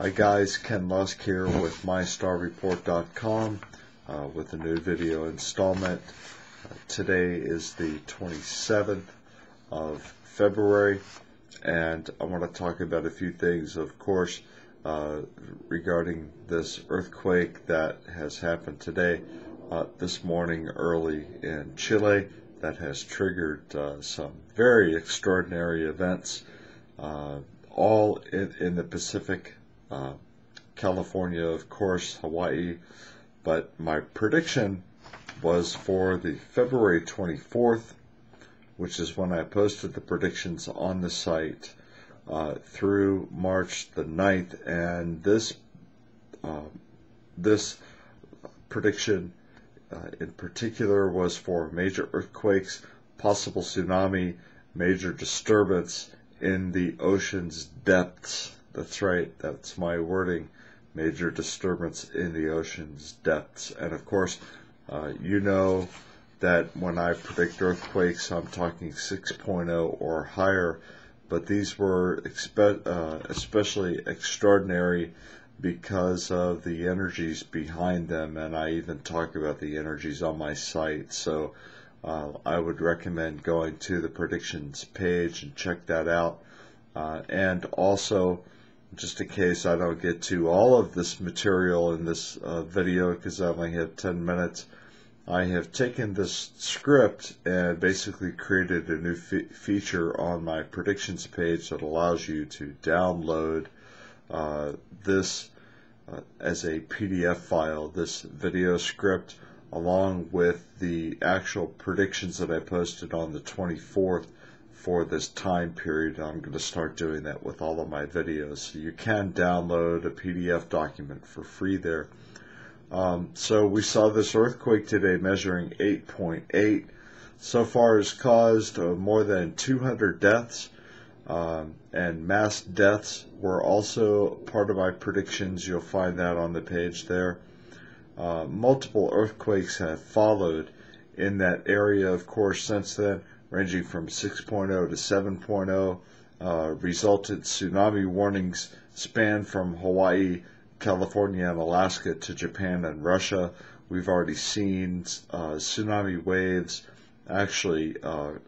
Hi guys, Ken Lusk here with MyStarReport.com with a new video installment. Today is the 27th of February, and I want to talk about a few things, of course, regarding this earthquake that has happened today, this morning early in Chile, that has triggered some very extraordinary events, all in the Pacific. California, of course, Hawaii, but my prediction was for the February 24th, which is when I posted the predictions on the site, through March the 9th, and this prediction in particular was for major earthquakes, possible tsunami, major disturbance in the ocean's depths. That's right, that's my wording, major disturbance in the ocean's depths. And of course, you know that when I predict earthquakes, I'm talking 6.0 or higher, but these were especially extraordinary because of the energies behind them, and I even talk about the energies on my site. So I would recommend going to the predictions page and check that out. And also, just in case I don't get to all of this material in this video, because I only have 10 minutes, I have taken this script and basically created a new feature on my predictions page that allows you to download this as a PDF file, this video script, along with the actual predictions that I posted on the 24th for this time period. I'm going to start doing that with all of my videos. So you can download a PDF document for free there. So we saw this earthquake today measuring 8.8. So far has caused more than 200 deaths, and mass deaths were also part of my predictions. You'll find that on the page there. Multiple earthquakes have followed in that area, of course, since then, ranging from 6.0 to 7.0, resulted tsunami warnings span from Hawaii, California, and Alaska to Japan and Russia. We've already seen tsunami waves actually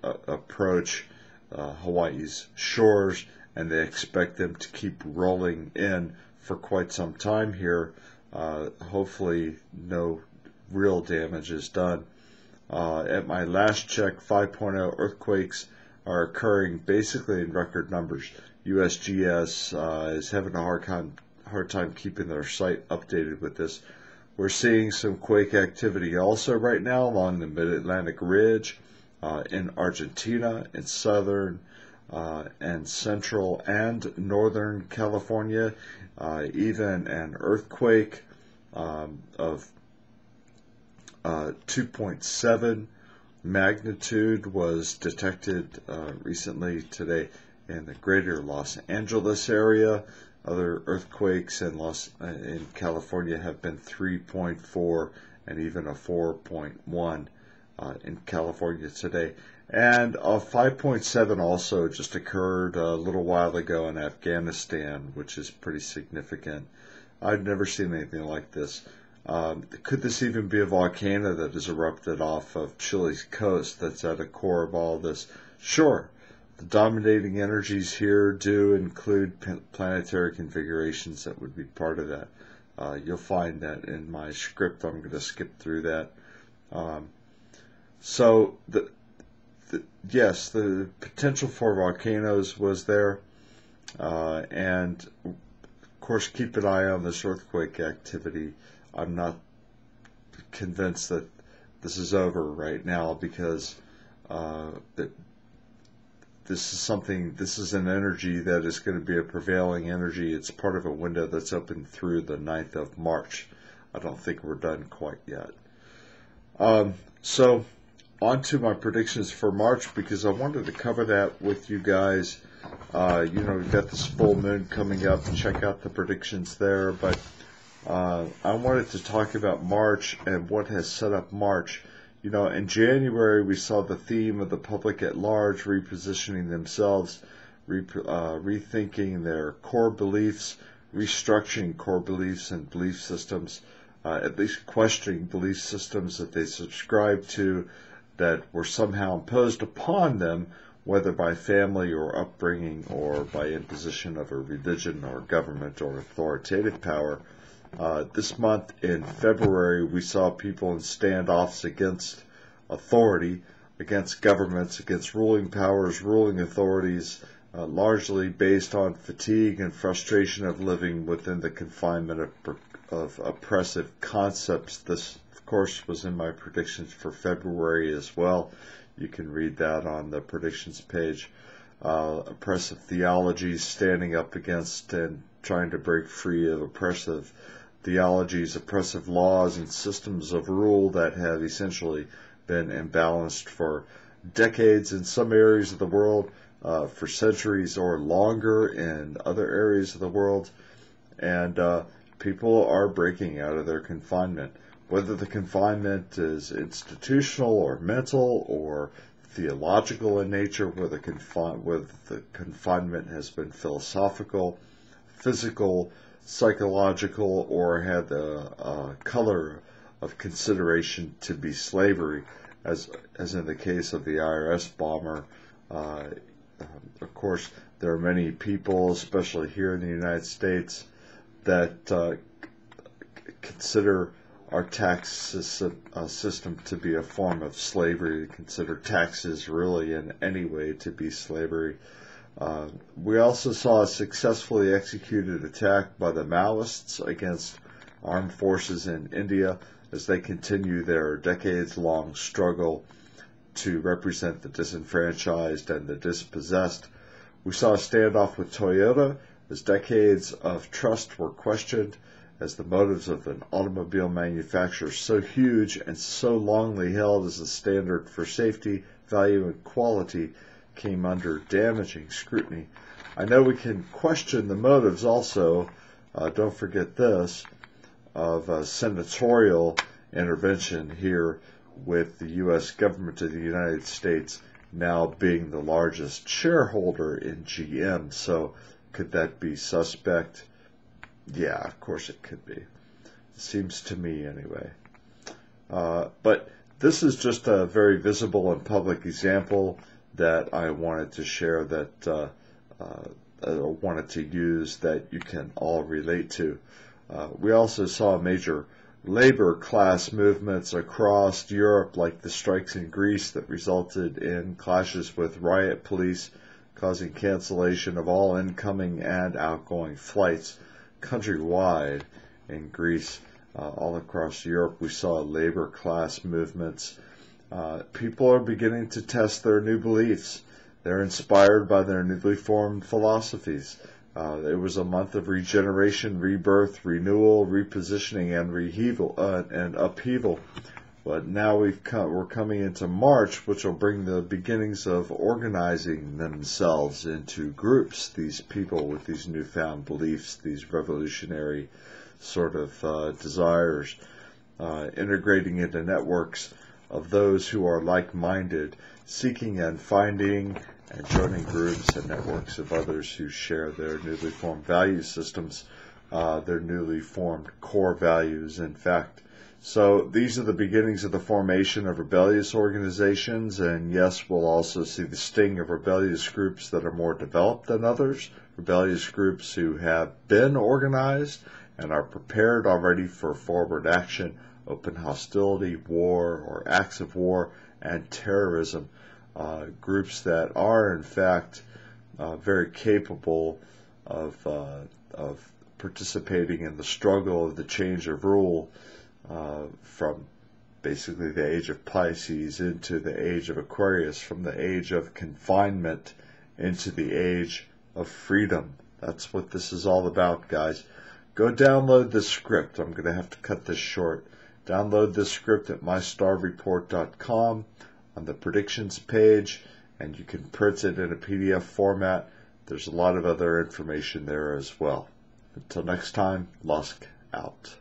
approach Hawaii's shores, and they expect them to keep rolling in for quite some time here. Hopefully no real damage is done. At my last check, 5.0 earthquakes are occurring basically in record numbers. USGS is having a hard time keeping their site updated with this. We're seeing some quake activity also right now along the Mid-Atlantic Ridge, in Argentina, in southern and central and northern California. Even an earthquake of 2.7 magnitude was detected recently today in the greater Los Angeles area. Other earthquakes in California have been 3.4 and even a 4.1 in California today. And a 5.7 also just occurred a little while ago in Afghanistan, which is pretty significant. I've never seen anything like this. Could this even be a volcano that has erupted off of Chile's coast that's at the core of all this? Sure. The dominating energies here do include planetary configurations that would be part of that. You'll find that in my script. I'm going to skip through that. So, yes, the potential for volcanoes was there. And, of course, keep an eye on this earthquake activity. I'm not convinced that this is over right now, because this is an energy that is going to be a prevailing energy. It's part of a window that's open through the 9th of March. I don't think we're done quite yet. So on to my predictions for March, because I wanted to cover that with you guys. We've got this full moon coming up. Check out the predictions there, but I wanted to talk about March and what has set up March. In January, we saw the theme of the public at large repositioning themselves, rethinking their core beliefs, restructuring core beliefs and belief systems, at least questioning belief systems that they subscribe to that were somehow imposed upon them, whether by family or upbringing or by imposition of a religion or government or authoritative power. This month in February, we saw people in standoffs against authority, against governments, against ruling powers, ruling authorities, largely based on fatigue and frustration of living within the confinement of oppressive concepts. This, of course, was in my predictions for February as well. You can read that on the predictions page. Oppressive theologies standing up against and trying to break free of oppressive theologies, oppressive laws, and systems of rule that have essentially been imbalanced for decades in some areas of the world, for centuries or longer in other areas of the world. And people are breaking out of their confinement. Whether the confinement is institutional or mental or theological in nature, whether the confinement has been philosophical, physical, psychological, or had the color of consideration to be slavery, as in the case of the IRS bomber. Of course, there are many people, especially here in the United States, that consider our tax system to be a form of slavery, consider taxes really in any way to be slavery. We also saw a successfully executed attack by the Maoists against armed forces in India as they continue their decades-long struggle to represent the disenfranchised and the dispossessed. We saw a standoff with Toyota as decades of trust were questioned, as the motives of an automobile manufacturer so huge and so longly held as the standard for safety, value, and quality came under damaging scrutiny. I know we can question the motives also, don't forget this, of senatorial intervention here with the U.S. government of the United States now being the largest shareholder in GM. So could that be suspect? Yeah, of course it could be. It seems to me anyway. But this is just a very visible and public example that I wanted to share, that I wanted to use, that you can all relate to. We also saw major labor class movements across Europe, like the strikes in Greece that resulted in clashes with riot police, causing cancellation of all incoming and outgoing flights countrywide in Greece. All across Europe, we saw labor class movements. People are beginning to test their new beliefs. They're inspired by their newly formed philosophies. It was a month of regeneration, rebirth, renewal, repositioning, and upheaval. But now we're coming into March, which will bring the beginnings of organizing themselves into groups, these people with these newfound beliefs, these revolutionary sort of desires, integrating into networks of those who are like-minded, seeking and finding and joining groups and networks of others who share their newly formed value systems, their newly formed core values, in fact. So these are the beginnings of the formation of rebellious organizations, and yes, we'll also see the sting of rebellious groups that are more developed than others, rebellious groups who have been organized and are prepared already for forward action, open hostility, war, or acts of war, and terrorism. Groups that are, in fact, very capable of participating in the struggle of the change of rule from basically the age of Pisces into the age of Aquarius, from the age of confinement into the age of freedom. That's what this is all about, guys. Go download this script. I'm going to have to cut this short. Download this script at mystarreport.com on the predictions page, and you can print it in a PDF format. There's a lot of other information there as well. Until next time, Lusk out.